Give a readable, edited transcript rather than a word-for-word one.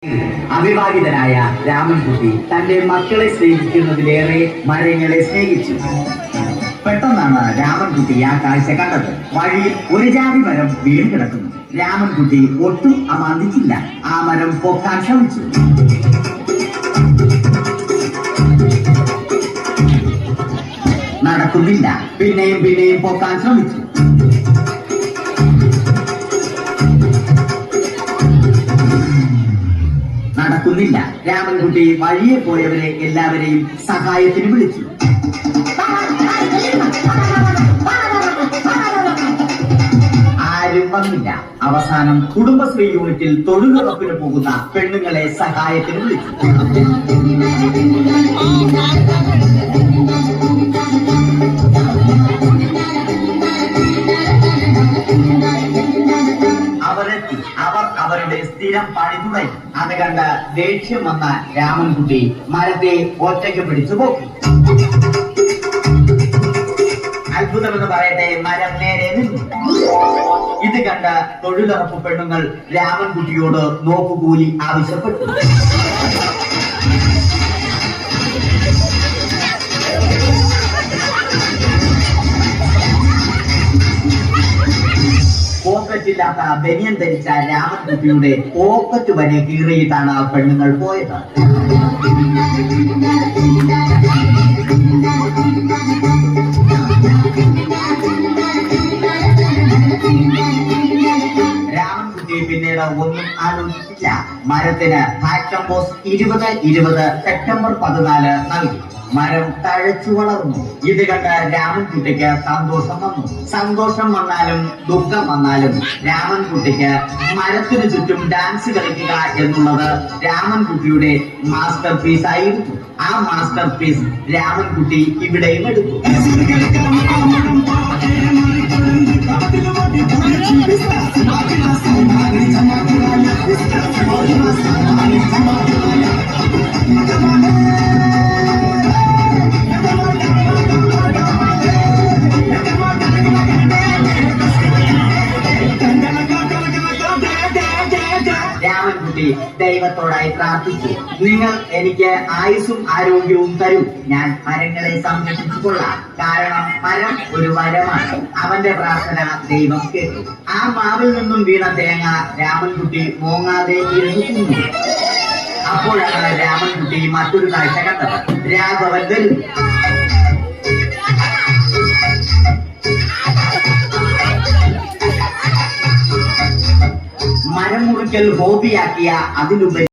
അവിവാഹിതനായ രാമൻകുട്ടി തന്റെ മക്കളെ സ്നേഹിക്കുന്നതിലേറെ മരങ്ങളെ സ്നേഹിച്ചു. പെട്ടെന്നാണ് രാമൻകുട്ടി ആ കാഴ്ച കണ്ടത്. വഴിയിൽ ഒരു ജാതി മരം വീണ് കിടക്കുന്നു. രാമൻകുട്ടി ഒട്ടും അമാന്തിച്ചില്ല. ആ മരം പൊക്കാൻ ശ്രമിച്ചു. നടക്കുന്നില്ല. പിന്നെയും പൊക്കാൻ ശ്രമിച്ചു. നടക്കുന്നില്ല. രാമൻകുട്ടി വഴിയെ പോയവരെ എല്ലാവരെയും സഹായത്തിന് വിളിച്ചു. ആരും വന്നില്ല. അവസാനം കുടുംബശ്രീ യൂണിറ്റിൽ തൊഴിലുറപ്പിന് പോകുന്ന പെണ്ണുങ്ങളെ സഹായത്തിന് വിളിച്ചു. അവർ അവരുടെ സ്ഥിരം പണി തുടങ്ങി. അത് കണ്ട് ദേഷ്യം വന്ന രാമൻകുട്ടി മരത്തെ ഒറ്റയ്ക്ക് പിടിച്ചു പോക്കി. അത്ഭുതമെന്ന് പറയട്ടെ, മരം നേരെ നിന്നു. ഇത് കണ്ട് തൊഴിലുറപ്പ് പെണ്ണുങ്ങൾ രാമൻകുട്ടിയോട് നോക്കുകൂലി ആവശ്യപ്പെട്ടു. പോക്കറ്റില്ലാത്ത ബനിയൻ ധരിച്ച രാമൻകുട്ടിയുടെ പോക്കറ്റ് വരെ കീറിയിട്ടാണ് പെണ്ണുങ്ങൾ പോയത്. രാമൻകുട്ടി പിന്നീട് ഒന്നും ആലോചിച്ചില്ല. മരത്തിന് ഹാക്ടംബോസ് 2020 സെപ്റ്റംബർ 14 നൽകി. മരം തഴച്ചു വളർന്നു. ഇത് കണ്ട് രാമൻകുട്ടിക്ക് സന്തോഷം വന്നു. സന്തോഷം വന്നാലും ദുഃഖം വന്നാലും രാമൻകുട്ടിക്ക് മരത്തിനു ചുറ്റും ഡാൻസ് കളിക്കുക എന്നുള്ളത് രാമൻകുട്ടിയുടെ മാസ്റ്റർ പീസ് ആയിരുന്നു. ആ മാസ്റ്റർ പീസ് രാമൻകുട്ടി ഇവിടെയും എടുത്തു. രാമൻകുട്ടി ദൈവത്തോടായി പ്രാർത്ഥിച്ചു. നിങ്ങൾ എനിക്ക് ആയുസ്സും ആരോഗ്യവും തരൂ. ഞാൻ മരങ്ങളെ സംരക്ഷിച്ചു കൊള്ളാം. കാരണം മരം ഒരു വരമാണ്. അവന്റെ പ്രാർത്ഥന ദൈവം കേട്ടു. ആ മാവിൽ നിന്നും വീണ തേങ്ങ രാമൻകുട്ടി മോങ്ങാതെ ഇരുന്നു തിന്നു. അപ്പോഴാണ് രാമൻകുട്ടി മറ്റൊരു കാഴ്ച കണ്ടത്. രാഘവൻ വരുന്നു. മരം മുറിക്കൽ ഹോബിയാക്കിയ അതിലുപരി